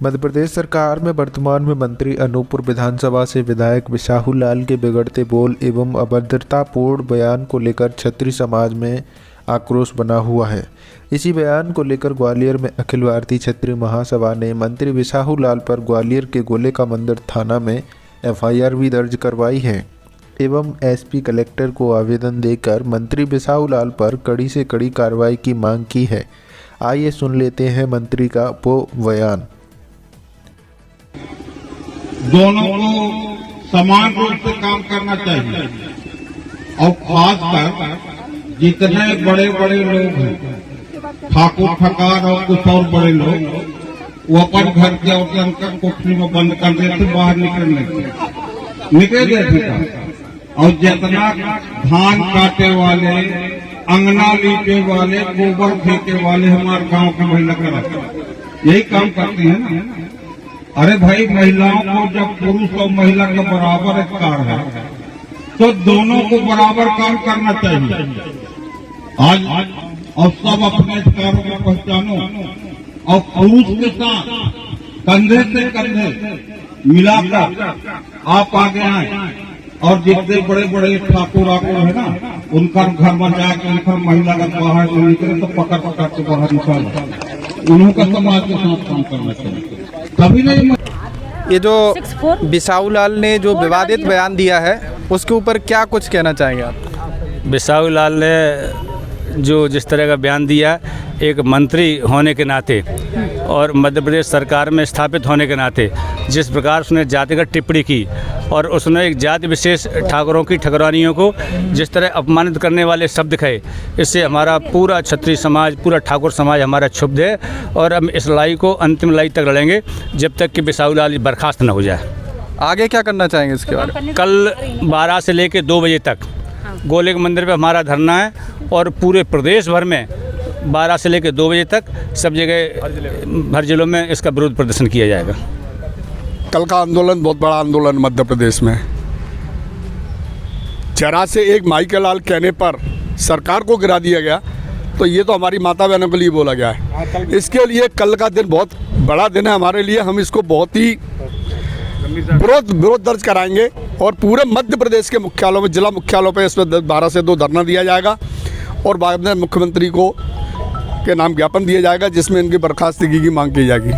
मध्य प्रदेश सरकार में वर्तमान में मंत्री अनूपपुर विधानसभा से विधायक बिसाहू लाल के बिगड़ते बोल एवं अभद्रतापूर्ण बयान को लेकर क्षत्रिय समाज में आक्रोश बना हुआ है। इसी बयान को लेकर ग्वालियर में अखिल भारतीय क्षत्रिय महासभा ने मंत्री बिसाहू लाल पर ग्वालियर के गोले का मंदिर थाना में एफआईआर भी दर्ज करवाई है एवं एसपी कलेक्टर को आवेदन देकर मंत्री बिसाहू लाल पर कड़ी से कड़ी कार्रवाई की मांग की है। आइए सुन लेते हैं मंत्री का वो बयान। दोनों को समान रूप से काम करना चाहिए और खासकर जितने बड़े बड़े लोग हैं, ठाकुर ठकार और कुछ और बड़े लोग, वो अपन घर के और कोठरी में बंद कर देते, बाहर निकल देते। और जितना धान काटे वाले, अंगना लीपे वाले, गोबर फेंके वाले हमारे गांव की महिला कराते यही काम करती है ना। अरे भाई, महिलाओं को जब पुरुष और महिला का बराबर अधिकार है तो दोनों को बराबर काम करना चाहिए। आज और सब अपने अधिकारों को पहचानो और पुरुष के साथ कंधे से कंधे मिलाकर आप आगे आए और जितने बड़े बड़े ठाकुर है ना, उनका घर में जाकर उनका महिला का बाहर से निकले तो पकड़ के बाहर निकाल, उन्हों का समाज के साथ काम करना चाहिए। तभी नहीं। ये जो बिसाहू लाल ने जो विवादित बयान दिया है उसके ऊपर क्या कुछ कहना चाहेंगे आप? बिसाहू लाल ने जो जिस तरह का बयान दिया, एक मंत्री होने के नाते और मध्य प्रदेश सरकार में स्थापित होने के नाते जिस प्रकार उसने जातिगत टिप्पणी की और उसने एक जाति विशेष ठाकुरों की ठकुरानियों को जिस तरह अपमानित करने वाले शब्द कहे, इससे हमारा पूरा क्षत्रिय समाज, पूरा ठाकुर समाज हमारा क्षुब्ध है और हम इस लड़ाई को अंतिम लड़ाई तक लड़ेंगे जब तक कि बिसाहू लाल बर्खास्त न हो जाए। आगे क्या करना चाहेंगे इसके बारे में? कल 12 से लेकर 2 बजे तक गोले के मंदिर पे हमारा धरना है और पूरे प्रदेश भर में 12 से लेकर 2 बजे तक सब जगह हर जिलों में इसका विरोध प्रदर्शन किया जाएगा। कल का आंदोलन बहुत बड़ा आंदोलन मध्य प्रदेश में। जरा से एक माई के लाल कहने पर सरकार को गिरा दिया गया, तो ये तो हमारी माता बहनों के लिए बोला गया है। इसके लिए कल का दिन बहुत बड़ा दिन है हमारे लिए। हम इसको बहुत ही विरोध दर्ज कराएंगे और पूरे मध्य प्रदेश के मुख्यालयों में, जिला मुख्यालयों पर इसमें 12 से 2 धरना दिया जाएगा और बाद में मुख्यमंत्री को के नाम ज्ञापन दिया जाएगा जिसमें इनकी बर्खास्तगी की मांग की जाएगी।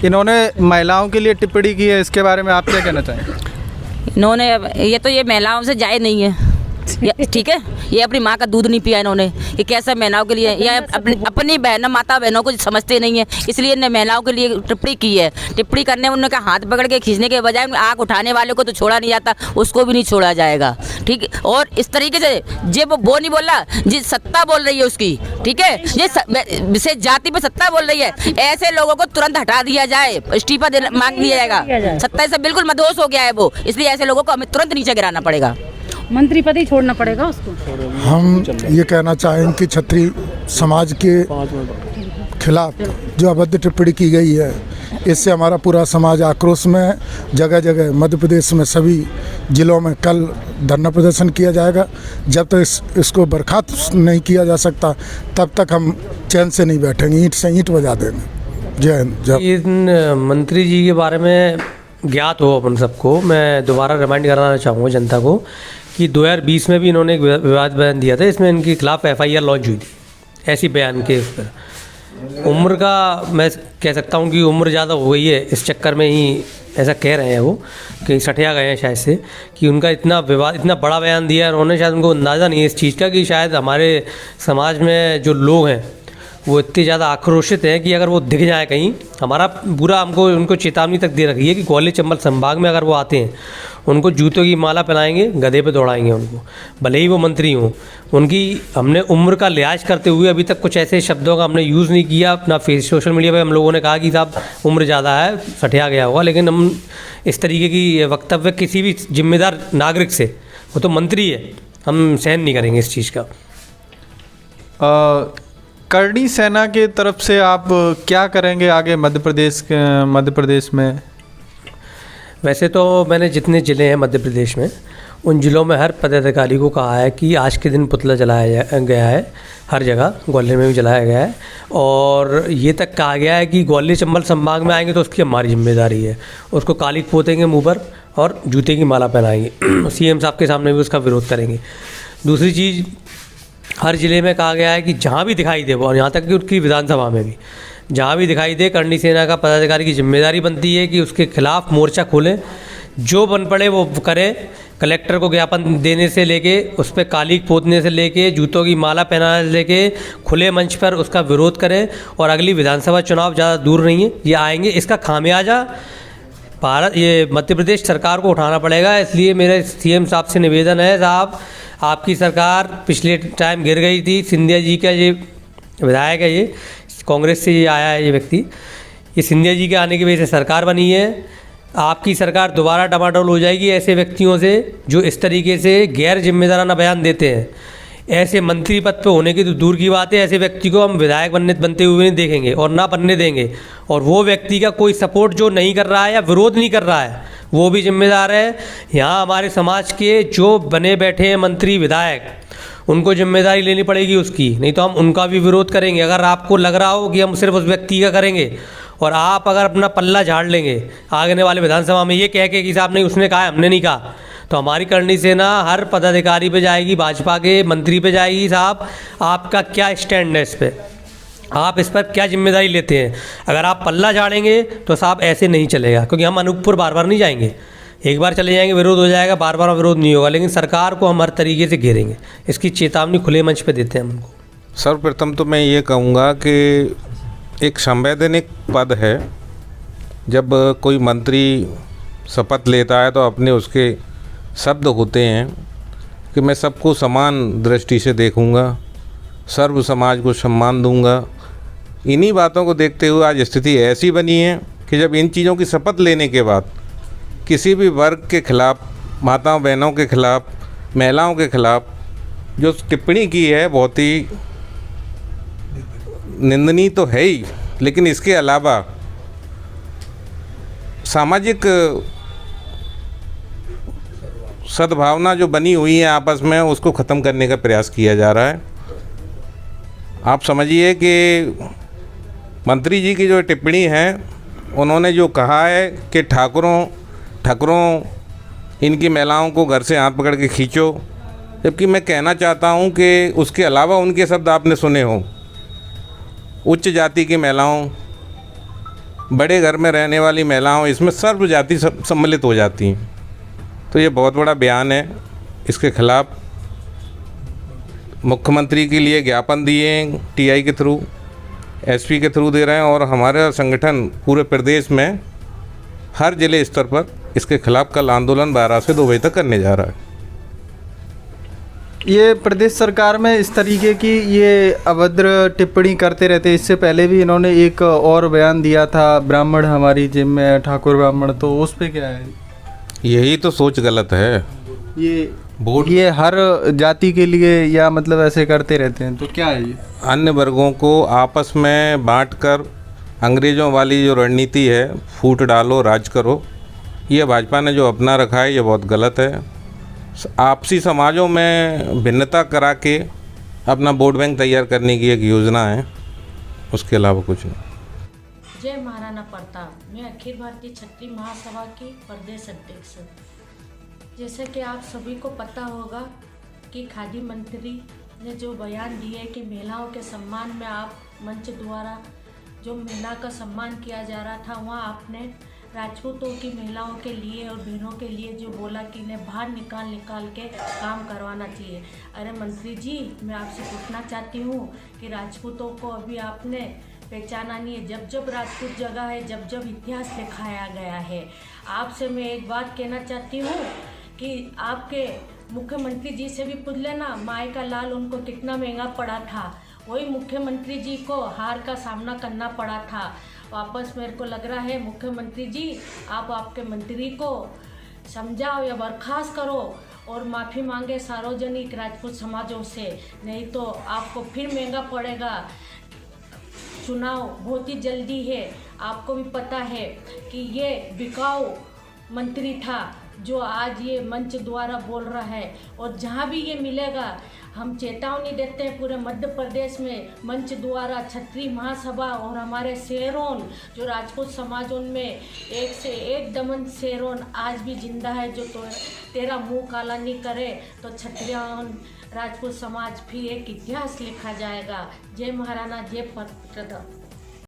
इन्होंने महिलाओं के लिए टिप्पणी की है, इसके बारे में आप क्या कहना चाहेंगे? इन्होंने ये महिलाओं से जायज़ नहीं है, ठीक है। ये अपनी माँ का दूध नहीं पिया इन्होंने, ये कैसे महिलाओं के लिए, ये अपनी बहनों माता बहनों को समझते नहीं है, इसलिए इन्हें महिलाओं के लिए टिप्पणी की है। टिप्पणी करने में उनका हाथ पकड़ के खींचने के बजाय आँख उठाने वाले को तो छोड़ा नहीं जाता, उसको भी नहीं छोड़ा जाएगा, ठीक है। और इस तरीके से जे वो नहीं बोला, जिस सत्ता बोल रही है उसकी, ठीक है, ये जाति पे सत्ता बोल रही है, ऐसे लोगों को तुरंत हटा दिया जाए, इस्तीफा मांग दिया जाएगा। सत्ता से बिल्कुल मदहोश हो गया है वो, इसलिए ऐसे लोगों को हमें तुरंत नीचे गिराना पड़ेगा, मंत्री पद ही छोड़ना पड़ेगा उसको। हम ये कहना चाहेंगे कि क्षत्रिय समाज के खिलाफ जो अभद्र टिप्पणी की गई है, इससे हमारा पूरा समाज आक्रोश में जगह जगह मध्य प्रदेश में सभी जिलों में कल धरना प्रदर्शन किया जाएगा। जब तक इसको बर्खास्त नहीं किया जा सकता तब तक हम चैन से नहीं बैठेंगे, ईंट से ईंट बजा देंगे। जय हिंद। इन मंत्री जी के बारे में ज्ञात हो अपन सबको, मैं दोबारा रिमाइंड कराना चाहूँगा जनता को कि 2020 में भी इन्होंने एक विवाद बयान दिया था, इसमें इनके खिलाफ एफआईआर लॉन्च हुई थी ऐसी बयान के उस पर। उम्र का मैं कह सकता हूँ कि उम्र ज़्यादा हो गई है, इस चक्कर में ही ऐसा कह रहे हैं वो कि सठिया गए हैं शायद से, कि उनका इतना बड़ा बयान दिया उन्होंने, शायद उनको अंदाज़ा नहीं है इस चीज़ का कि शायद हमारे समाज में जो लोग हैं वो इतने ज़्यादा आक्रोशित हैं कि अगर वो दिख जाए कहीं, हमारा पूरा हमको उनको चेतावनी तक दे रखी है कि ग्वालियर चंबल संभाग में अगर वो आते हैं उनको जूतों की माला पहनाएंगे, गधे पे दौड़ाएंगे उनको, भले ही वो मंत्री हों। उनकी हमने उम्र का लिहाज करते हुए अभी तक कुछ ऐसे शब्दों का हमने यूज़ नहीं किया अपना सोशल मीडिया पे। हम लोगों ने कहा कि साहब उम्र ज़्यादा है, सठिया गया होगा, लेकिन हम इस तरीके की वक्तव्य किसी भी जिम्मेदार नागरिक से, वो तो मंत्री है, हम सहन नहीं करेंगे इस चीज़ का। करणी सेना के तरफ से आप क्या करेंगे आगे मध्य प्रदेश में? वैसे तो मैंने जितने ज़िले हैं मध्य प्रदेश में उन जिलों में हर पदाधिकारी को कहा है कि आज के दिन पुतला जलाया गया है, हर जगह ग्वालियर में भी जलाया गया है, और ये तक कहा गया है कि ग्वालियर चंबल संभाग में आएंगे तो उसकी हमारी जिम्मेदारी है, उसको कालिक पोतेंगे मुँह पर और जूते की माला पहनाएंगे। सीएम साहब के सामने भी उसका विरोध करेंगे। दूसरी चीज़, हर ज़िले में कहा गया है कि जहाँ भी दिखाई दे वो, और यहाँ तक कि उनकी विधानसभा में भी जहाँ भी दिखाई दे, करणी सेना का पदाधिकारी की जिम्मेदारी बनती है कि उसके खिलाफ मोर्चा खोलें, जो बन पड़े वो करें। कलेक्टर को ज्ञापन देने से लेके, उस पर कालिक पोतने से लेके, जूतों की माला पहनाने से लेके खुले मंच पर उसका विरोध करें। और अगली विधानसभा चुनाव ज़्यादा दूर नहीं है, ये आएंगे, इसका खामियाजा ये मध्य प्रदेश सरकार को उठाना पड़ेगा। इसलिए मेरे सीएम साहब से निवेदन है, साहब आपकी सरकार पिछले टाइम गिर गई थी। सिंधिया जी का ये विधायक है, ये कांग्रेस से ये आया है, ये व्यक्ति, ये सिंधिया जी के आने की वजह से सरकार बनी है। आपकी सरकार दोबारा डमाडोल हो जाएगी ऐसे व्यक्तियों से जो इस तरीके से गैर जिम्मेदाराना बयान देते हैं। ऐसे मंत्री पद पे होने की तो दूर की बात है, ऐसे व्यक्ति को हम विधायक बनते हुए नहीं देखेंगे और ना बनने देंगे। और वो व्यक्ति का कोई सपोर्ट जो नहीं कर रहा है या विरोध नहीं कर रहा है, वो भी जिम्मेदार है। यहाँ हमारे समाज के जो बने बैठे हैं मंत्री विधायक, उनको जिम्मेदारी लेनी पड़ेगी उसकी, नहीं तो हम उनका भी विरोध करेंगे। अगर आपको लग रहा हो कि हम सिर्फ उस व्यक्ति का करेंगे और आप अगर अपना पल्ला झाड़ लेंगे आगे वाले विधानसभा में ये कह के कि साहब नहीं उसने कहा हमने नहीं कहा, तो हमारी करणी सेना हर पदाधिकारी पे जाएगी, भाजपा के मंत्री पे जाएगी। साहब आपका क्या स्टैंड है इस पर, आप इस पर क्या जिम्मेदारी लेते हैं? अगर आप पल्ला झाड़ेंगे तो साहब ऐसे नहीं चलेगा, क्योंकि हम अनूपपुर बार बार नहीं जाएंगे। एक बार चले जाएंगे विरोध हो जाएगा, बार बार विरोध नहीं होगा, लेकिन सरकार को हम हर तरीके से घेरेंगे। इसकी चेतावनी खुले मंच पे देते हैं हम उनको। सर्वप्रथम तो मैं ये कहूँगा कि एक संवैधानिक पद है, जब कोई मंत्री शपथ लेता है तो अपने उसके शब्द होते हैं कि मैं सबको समान दृष्टि से देखूँगा, सर्व समाज को सम्मान दूंगा। इन्हीं बातों को देखते हुए आज स्थिति ऐसी बनी है कि जब इन चीज़ों की शपथ लेने के बाद किसी भी वर्ग के खिलाफ, माताओं बहनों के खिलाफ, महिलाओं के खिलाफ जो टिप्पणी की है बहुत ही निंदनीय तो है ही, लेकिन इसके अलावा सामाजिक सद्भावना जो बनी हुई है आपस में, उसको ख़त्म करने का प्रयास किया जा रहा है। आप समझिए कि मंत्री जी की जो टिप्पणी है, उन्होंने जो कहा है कि ठाकुरों इनकी महिलाओं को घर से हाथ पकड़ के खींचो, जबकि मैं कहना चाहता हूं कि उसके अलावा उनके शब्द आपने सुने हो, उच्च जाति की महिलाओं, बड़े घर में रहने वाली महिलाओं, इसमें सर्व जाति सम्मिलित हो जाती हैं। तो ये बहुत बड़ा बयान है, इसके खिलाफ मुख्यमंत्री के लिए ज्ञापन दिए, टीआई के थ्रू, एसपी के थ्रू दे रहे हैं, और हमारा संगठन पूरे प्रदेश में हर जिले स्तर पर इसके खिलाफ कल आंदोलन 12 से 2 बजे तक करने जा रहा है। ये प्रदेश सरकार में इस तरीके की ये अभद्र टिप्पणी करते रहते। इससे पहले भी इन्होंने एक और बयान दिया था, ब्राह्मण हमारी जिम में, ठाकुर ब्राह्मण, तो उस पे क्या है? यही तो सोच गलत है। ये हर जाति के लिए या मतलब ऐसे करते रहते हैं, तो क्या है ये? अन्य वर्गों को आपस में बांटकर अंग्रेज़ों वाली जो रणनीति है, फूट डालो राज करो, ये भाजपा ने जो अपना रखा है, ये बहुत गलत है। आपसी समाजों में भिन्नता करा के अपना वोट बैंक तैयार करने की एक योजना है, उसके अलावा कुछ नहीं। जय महाराणा प्रताप। मैं अखिल भारतीय क्षत्रिय महासभा की प्रदेश अध्यक्ष। जैसे कि आप सभी को पता होगा कि खादी मंत्री ने जो बयान दिए कि महिलाओं के सम्मान में आप मंच द्वारा जो महिला का सम्मान किया जा रहा था, वहाँ आपने राजपूतों की महिलाओं के लिए और बहनों के लिए जो बोला कि इन्हें बाहर निकाल के काम करवाना चाहिए। अरे मंत्री जी, मैं आपसे पूछना चाहती हूँ कि राजपूतों को अभी आपने पहचाना नहीं है। जब जब राजपूत जगह है, जब जब इतिहास दिखाया गया है। आपसे मैं एक बात कहना चाहती हूँ कि आपके मुख्यमंत्री जी से भी पूछ लेना, माई का लाल उनको कितना महंगा पड़ा था। वही मुख्यमंत्री जी को हार का सामना करना पड़ा था। वापस मेरे को लग रहा है मुख्यमंत्री जी, आप आपके मंत्री को समझाओ या बर्खास्त करो और माफ़ी मांगे सार्वजनिक राजपूत समाजों से, नहीं तो आपको फिर महंगा पड़ेगा। चुनाव बहुत ही जल्दी है, आपको भी पता है कि ये बिकाऊ मंत्री था, जो आज ये मंच द्वारा बोल रहा है, और जहाँ भी ये मिलेगा हम चेतावनी देते हैं पूरे मध्य प्रदेश में मंच द्वारा क्षत्रिय महासभा और हमारे शेरोन जो राजपूत समाज उनमें एक से एक दमन शेरोन आज भी जिंदा है, जो तो तेरा मुंह काला नहीं करे तो क्षत्रिय राजपूत समाज फिर एक इतिहास लिखा जाएगा। जय महाराणा, जय प्रताप।